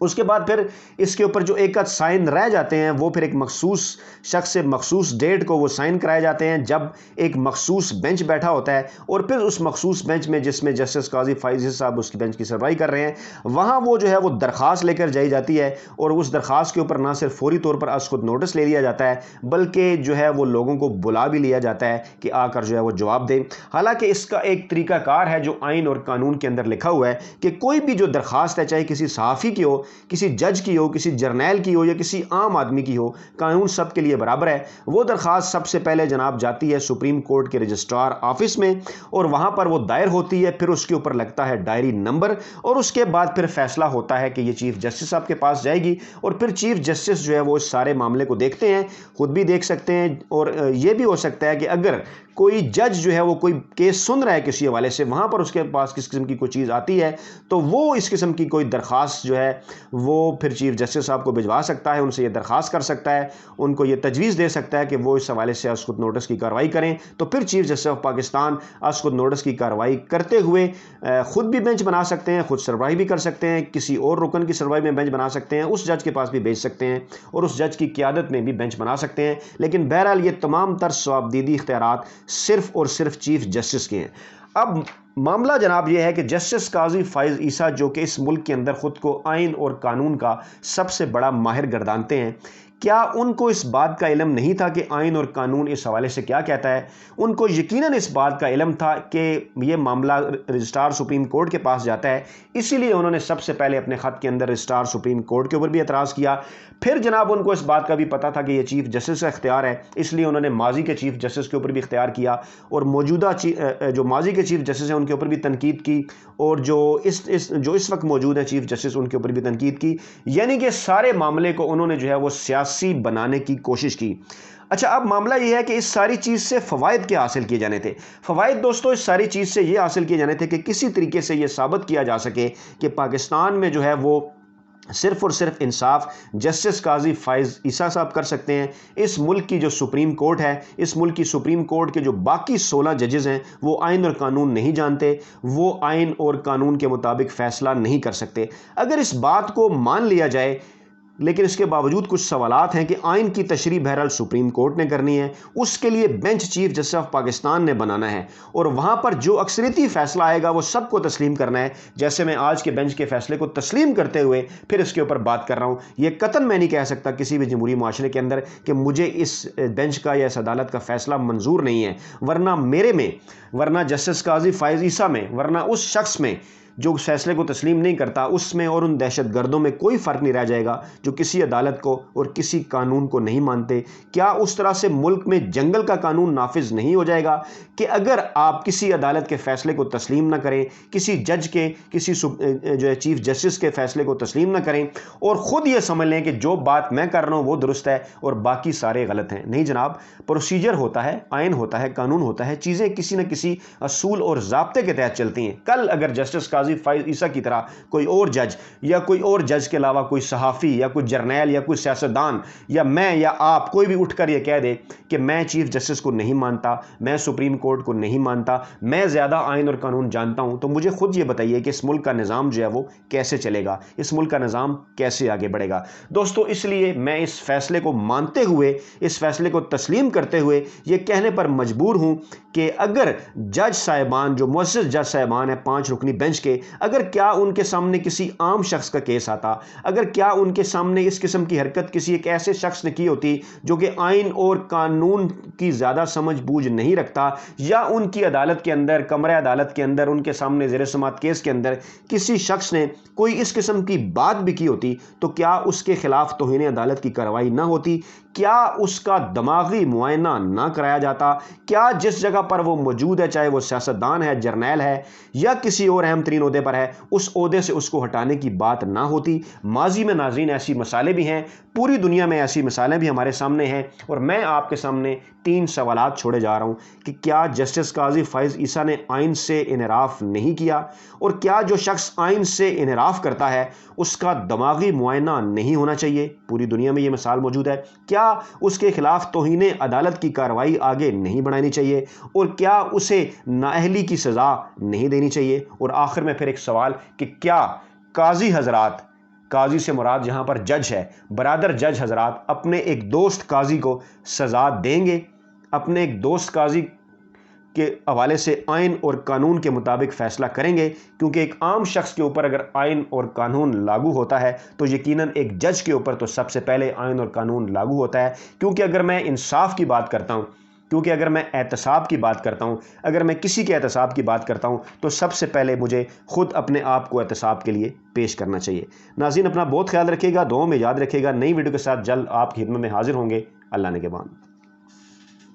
اس کے بعد پھر اس کے اوپر جو ایک آدھ سائن رہ جاتے ہیں وہ پھر ایک مخصوص شخص سے مخصوص ڈیٹ کو وہ سائن کرائے جاتے ہیں جب ایک مخصوص بینچ بیٹھا ہوتا ہے، اور پھر اس مخصوص بینچ میں جس میں جسٹس قاضی فائز عیسی صاحب اس کی بینچ کی سربراہی کر رہے ہیں، وہاں وہ جو ہے وہ درخواست لے کر جائی جاتی ہے، اور اس درخواست کے اوپر نہ صرف فوری طور پر از خود نوٹس لے لیا جاتا ہے بلکہ جو ہے وہ لوگوں کو بلا بھی لیا جاتا ہے کہ آ کر جو ہے وہ جواب دیں۔ حالانکہ اس کا ایک طریقہ کار ہے جو آئین اور قانون کے اندر لکھا ہوا ہے کہ کوئی بھی جو درخواست ہے، چاہے کسی صحافی کی ہو، کسی جج کی ہو، کسی جرنیل کی ہو یا کسی عام آدمی کی ہو، قانون سب کے لیے برابر ہے۔ وہ درخواست سب سے پہلے جناب جاتی ہے سپریم کورٹ کے رجسٹرار آفس میں، اور وہاں پر وہ دائر ہوتی ہے، پھر اس کے اوپر لگتا ہے ڈائری نمبر، اور اس کے بعد پھر فیصلہ ہوتا ہے کہ یہ چیف جسٹس صاحب کے پاس جائے گی، اور پھر چیف جسٹس جو ہے وہ اس سارے معاملے کو دیکھتے ہیں، خود بھی دیکھ سکتے ہیں، اور یہ بھی ہو سکتا ہے کہ اگر کوئی جج جو ہے وہ کوئی کیس سن رہا ہے کسی حوالے سے، وہاں پر اس کے پاس کس قسم کی کوئی چیز آتی ہے تو وہ اس قسم کی کوئی درخواست جو ہے وہ پھر چیف جسٹس صاحب کو بھجوا سکتا ہے، ان سے یہ درخواست کر سکتا ہے، ان کو یہ تجویز دے سکتا ہے کہ وہ اس حوالے سے از خود نوٹس کی کارروائی کریں، تو پھر چیف جسٹس آف پاکستان از خود نوٹس کی کارروائی کرتے ہوئے خود بھی بینچ بنا سکتے ہیں، خود سربراہی بھی کر سکتے ہیں، کسی اور رکن کی سربراہی میں بینچ بنا سکتے ہیں، اس جج کے پاس بھی بھیج سکتے ہیں اور اس جج کی قیادت میں بھی بینچ بنا سکتے ہیں، لیکن بہرحال یہ تمام تر صوابدیدی اختیارات صرف اور صرف چیف جسٹس کے ہیں۔ اب معاملہ جناب یہ ہے کہ جسٹس قاضی فائز عیسی جو کہ اس ملک کے اندر خود کو آئین اور قانون کا سب سے بڑا ماہر گردانتے ہیں، کیا ان کو اس بات کا علم نہیں تھا کہ آئین اور قانون اس حوالے سے کیا کہتا ہے؟ ان کو یقیناً اس بات کا علم تھا کہ یہ معاملہ رجسٹرار سپریم کورٹ کے پاس جاتا ہے، اسی لیے انہوں نے سب سے پہلے اپنے خط کے اندر رجسٹرار سپریم کورٹ کے اوپر بھی اعتراض کیا۔ پھر جناب ان کو اس بات کا بھی پتہ تھا کہ یہ چیف جسٹس کا اختیار ہے، اس لیے انہوں نے ماضی کے چیف جسٹس کے اوپر بھی اختیار کیا، اور موجودہ جو ماضی کے چیف جسٹس ہیں ان کے اوپر بھی تنقید کی، اور جو اس وقت موجود ہیں چیف جسٹس ان کے اوپر بھی تنقید کی، یعنی کہ سارے معاملے کو انہوں نے جو ہے وہ سیاسی بنانے کی کوشش کی۔ اچھا، اب معاملہ یہ ہے کہ اس ساری چیز سے فوائد کیا حاصل کیے جانے تھے؟ فوائد دوستو اس ساری چیز سے یہ حاصل کیے جانے تھے کہ کسی طریقے سے یہ ثابت کیا جا سکے کہ پاکستان میں جو ہے وہ صرف اور صرف انصاف جسٹس قاضی فائز عیسی صاحب کر سکتے ہیں۔ اس ملک کی جو سپریم کورٹ ہے، اس ملک کی سپریم کورٹ کے جو باقی 16 ججز ہیں وہ آئین اور قانون نہیں جانتے، وہ آئین اور قانون کے مطابق فیصلہ نہیں کر سکتے۔ اگر اس بات کو مان لیا جائے، لیکن اس کے باوجود کچھ سوالات ہیں کہ آئین کی تشریح بہرحال سپریم کورٹ نے کرنی ہے، اس کے لیے bench chief justice of Pakistan نے بنانا ہے، اور وہاں پر جو اکثریتی فیصلہ آئے گا وہ سب کو تسلیم کرنا ہے، جیسے میں آج کے بینچ کے فیصلے کو تسلیم کرتے ہوئے پھر اس کے اوپر بات کر رہا ہوں۔ یہ قطعاً میں نہیں کہہ سکتا کسی بھی جمہوری معاشرے کے اندر کہ مجھے اس بینچ کا یا اس عدالت کا فیصلہ منظور نہیں ہے، ورنہ میرے میں، ورنہ جسٹس قاضی فائز عیسی میں، ورنہ اس شخص میں جو فیصلے کو تسلیم نہیں کرتا، اس میں اور ان دہشت گردوں میں کوئی فرق نہیں رہ جائے گا جو کسی عدالت کو اور کسی قانون کو نہیں مانتے۔ کیا اس طرح سے ملک میں جنگل کا قانون نافذ نہیں ہو جائے گا کہ اگر آپ کسی عدالت کے فیصلے کو تسلیم نہ کریں، کسی جج کے، کسی جو ہے چیف جسٹس کے فیصلے کو تسلیم نہ کریں، اور خود یہ سمجھ لیں کہ جو بات میں کر رہا ہوں وہ درست ہے اور باقی سارے غلط ہیں؟ نہیں جناب، پروسیجر ہوتا ہے، آئین ہوتا ہے، قانون ہوتا ہے، چیزیں کسی نہ کسی اصول اور ضابطے کے تحت چلتی ہیں۔ کل اگر جسٹس قاضی فائز عیسی کی طرح کوئی اور جج یا کوئی اور جج کے علاوہ کوئی صحافی یا کوئی جرنیل یا کوئی سیاستدان یا میں یا آپ کوئی بھی اٹھ کر یہ کہہ دے کہ میں چیف جسٹس کو نہیں مانتا، میں سپریم کورٹ کو نہیں مانتا، میں زیادہ آئین اور قانون جانتا ہوں، تو مجھے خود یہ بتائیے کہ اس ملک کا نظام جو ہے وہ کیسے چلے گا، اس ملک کا نظام کیسے آگے بڑھے گا؟ دوستو، اس لیے میں اس فیصلے کو مانتے ہوئے، اس فیصلے کو تسلیم کرتے ہوئے یہ کہنے پر مجبور ہوں کہ اگر جج صاحبان جو معزز جج صاحبان ہیں 5 رکنی بینچ کے، اگر کیا ان کے سامنے کسی عام شخص کا کیس آتا، اگر کیا ان کے سامنے اس قسم کی حرکت کسی ایک ایسے شخص نے کی ہوتی جو کہ آئین اور قانون کی زیادہ سمجھ بوجھ نہیں رکھتا، یا ان کی عدالت کے اندر، کمرہ عدالت کے اندر، ان کے سامنے زیر سماعت کیس کے اندر کسی شخص نے کوئی اس قسم کی بات بھی کی ہوتی، تو کیا اس کے خلاف توہین عدالت کی کارروائی نہ ہوتی؟ کیا اس کا دماغی معائنہ نہ کرایا جاتا؟ کیا جس جگہ پر وہ موجود ہے، چاہے وہ سیاستدان ہے، جرنیل ہے یا کسی اور اہم ترین عہدے پر ہے، اس عہدے سے اس کو ہٹانے کی بات نہ ہوتی؟ ماضی میں ناظرین ایسی مثالیں بھی ہیں، پوری دنیا میں ایسی مثالیں بھی ہمارے سامنے ہیں، اور میں آپ کے سامنے 3 سوالات چھوڑے جا رہا ہوں کہ کیا جسٹس قاضی فائز عیسی نے آئین سے انحراف نہیں کیا؟ اور کیا جو شخص آئین سے انحراف کرتا ہے اس کا دماغی معائنہ نہیں ہونا چاہیے؟ پوری دنیا میں یہ مثال موجود ہے۔ کیا اس کے خلاف توہین عدالت کی کارروائی آگے نہیں بڑھانی چاہیے؟ اور کیا اسے نااہلی کی سزا نہیں دینی چاہیے؟ اور آخر میں پھر ایک سوال کہ کیا قاضی حضرات قاضی سے مراد یہاں پر جج ہے، برادر جج حضرات اپنے ایک دوست قاضی کو سزا دیں گے، اپنے ایک دوست قاضی کے حوالے سے آئین اور قانون کے مطابق فیصلہ کریں گے، کیونکہ ایک عام شخص کے اوپر اگر آئین اور قانون لاگو ہوتا ہے تو یقیناً ایک جج کے اوپر تو سب سے پہلے آئین اور قانون لاگو ہوتا ہے، کیونکہ اگر میں انصاف کی بات کرتا ہوں، کیونکہ اگر میں احتساب کی بات کرتا ہوں، اگر میں کسی کے احتساب کی بات کرتا ہوں تو سب سے پہلے مجھے خود اپنے آپ کو احتساب کے لیے پیش کرنا چاہیے۔ ناظرین اپنا بہت خیال رکھیے گا، دعاؤں میں یاد رکھیے گا، نئی ویڈیو کے ساتھ جلد آپ کی خدمت میں حاضر ہوں گے۔ اللہ نگہبان۔